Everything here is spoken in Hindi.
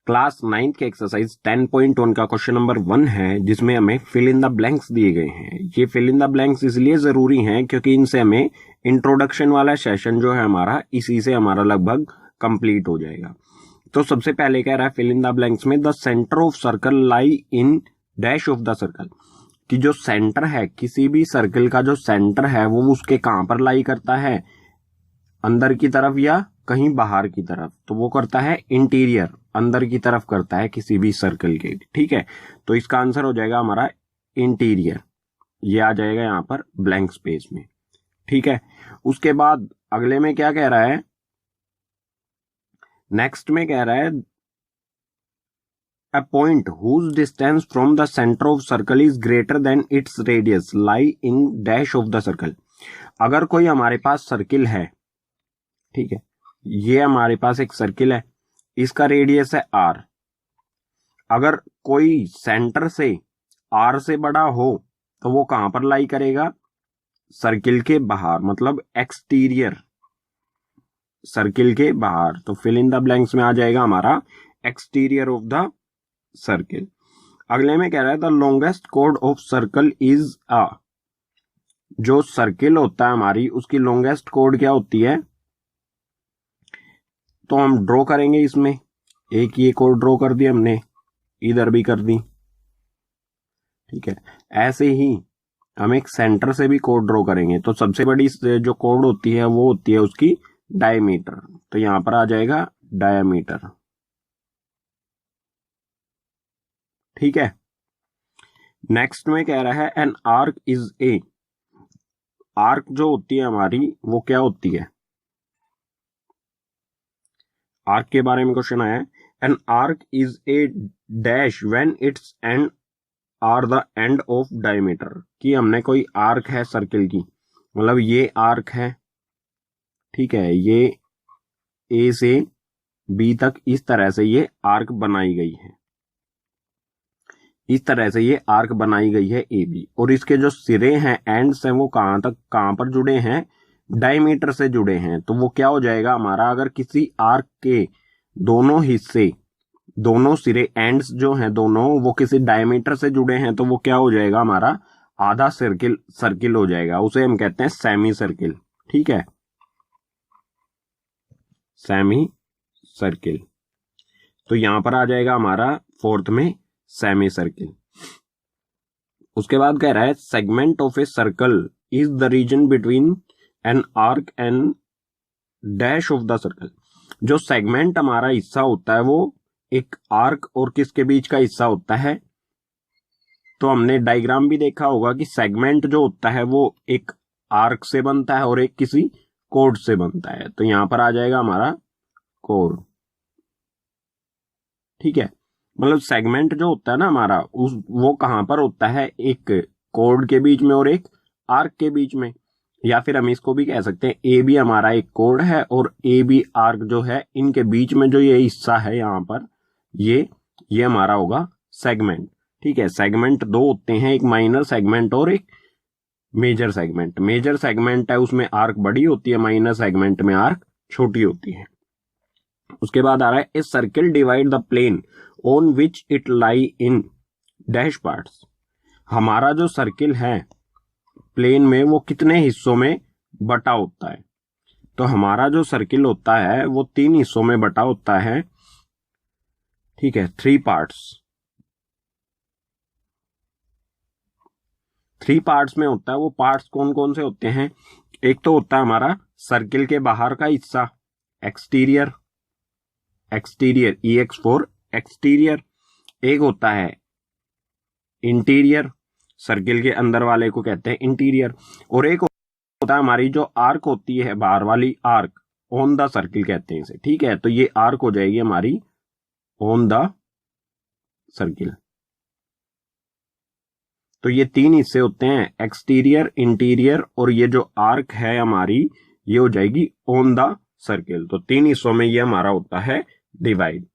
क्लास 9 के एक्सरसाइज 10.1 का क्वेश्चन नंबर 1 है, जिसमें हमें फिल इन द ब्लैंक्स दिए गए हैं। ये फिल इन द ब्लैंक्स इसलिए जरूरी हैं क्योंकि इनसे हमें इंट्रोडक्शन वाला सेशन जो है हमारा, इसी से हमारा लगभग कंप्लीट हो जाएगा। तो सबसे पहले कह रहा है फिल इन द ब्लैंक्स में the centre of circle lie in dash of the circle, कि जो सेंटर है किसी भी सर्कल का, जो सेंटर है वो उसके कहां पर लाई करता है, अंदर की तरफ या कहीं बाहर की तरफ। तो वो करता है इंटीरियर, अंदर की तरफ करता है किसी भी सर्कल के। ठीक है, तो इसका आंसर हो जाएगा हमारा इंटीरियर। ये आ जाएगा यहां पर ब्लैंक स्पेस में। ठीक है, उसके बाद अगले में क्या कह रहा है, नेक्स्ट में कह रहा है a point whose distance from the center of circle is greater than its radius lie in dash of the circle। अगर कोई हमारे पास सर्किल है, ठीक है, ये हमारे पास एक सर्किल है, इसका रेडियस है r। अगर कोई सेंटर से r से बड़ा हो तो वो कहां पर लाई करेगा, सर्किल के बाहर, मतलब एक्सटीरियर, सर्किल के बाहर। तो फिल इन द ब्लैंक्स में आ जाएगा हमारा एक्सटीरियर ऑफ द सर्किल। अगले में कह रहा है the longest code of circle is a, जो सर्किल होता है हमारी उसकी लॉन्गेस्ट कोड क्या होती है, तो हम ड्रॉ करेंगे इसमें। एक ये कोड ड्रॉ कर दी हमने, इधर भी कर दी। ठीक है, ऐसे ही हम एक सेंटर से भी कोड ड्रॉ करेंगे। तो सबसे बड़ी जो कोड होती है वो होती है उसकी डायमीटर। तो यहां पर आ जाएगा डायमीटर। ठीक है, नेक्स्ट में कह रहा है an arc is A, arc जो होती है हमारी वो क्या होती है, आर्क के बारे में क्वेश्चन आया है। An arc is a dash when its end are the end of diameter, कि हमने कोई आर्क है सर्किल की, मतलब ये आर्क है, ठीक है, ये ए से बी तक इस तरह से ये आर्क बनाई गई है, इस तरह से ये आर्क बनाई गई है ए बी, और इसके जो सिरे हैं, एंड्स हैं, वो कहां पर जुड़े हैं, डायमीटर से जुड़े हैं। तो वो क्या हो जाएगा हमारा, अगर किसी आर्क के दोनों हिस्से, दोनों सिरे, एंड्स जो हैं दोनों, वो किसी डायमीटर से जुड़े हैं, तो वो क्या हो जाएगा हमारा आधा सर्किल हो जाएगा। उसे हम कहते हैं सेमी सर्किल। ठीक है, सेमी सर्किल। तो यहां पर आ जाएगा हमारा फोर्थ में सेमी सर्किल। उसके बाद कह रहा है segment of a circle is the region between an arc and dash of the circle. जो सेगमेंट हमारा हिस्सा होता है वो एक आर्क और किसके बीच का हिस्सा होता है। तो हमने डायग्राम भी देखा होगा कि सेगमेंट जो होता है वो एक आर्क से बनता है और एक किसी कोड से बनता है। तो यहां पर आ जाएगा हमारा कोड। ठीक है, मतलब सेगमेंट जो होता है ना हमारा, वो कहां पर होता है, एक कोड के बीच में और एक आर्क के बीच में। या फिर हम इसको भी कह सकते हैं ए बी हमारा एक कोड है और ए बी आर्क जो है, इनके बीच में जो ये हिस्सा है यहाँ पर, ये हमारा होगा सेगमेंट। ठीक है, सेगमेंट दो होते हैं, एक माइनर सेगमेंट और एक मेजर सेगमेंट। मेजर सेगमेंट है उसमें आर्क बड़ी होती है, माइनर सेगमेंट में आर्क छोटी होती है। उसके बाद आ रहा है a circle divide the plane on which it lie in dash parts. हमारा जो सर्किल है प्लेन में वो कितने हिस्सों में बटा होता है, तो हमारा जो सर्किल होता है वो 3 हिस्सों में बटा होता है। ठीक है, 3 पार्ट्स, 3 पार्ट्स में होता है। वो पार्ट्स कौन कौन से होते हैं, एक तो होता है हमारा सर्किल के बाहर का हिस्सा, exterior, exterior EX for exterior. एक होता है इंटीरियर, सर्किल के अंदर वाले को कहते हैं इंटीरियर। और एक होता है हमारी जो आर्क होती है बाहर वाली, आर्क ऑन द सर्किल कहते हैं इसे। ठीक है, तो ये आर्क हो जाएगी हमारी ऑन द सर्किल। तो ये 3 हिस्से होते हैं, एक्सटीरियर, इंटीरियर और ये जो आर्क है हमारी, ये हो जाएगी ऑन द सर्किल। तो 3 हिस्सों में ये हमारा होता है डिवाइड।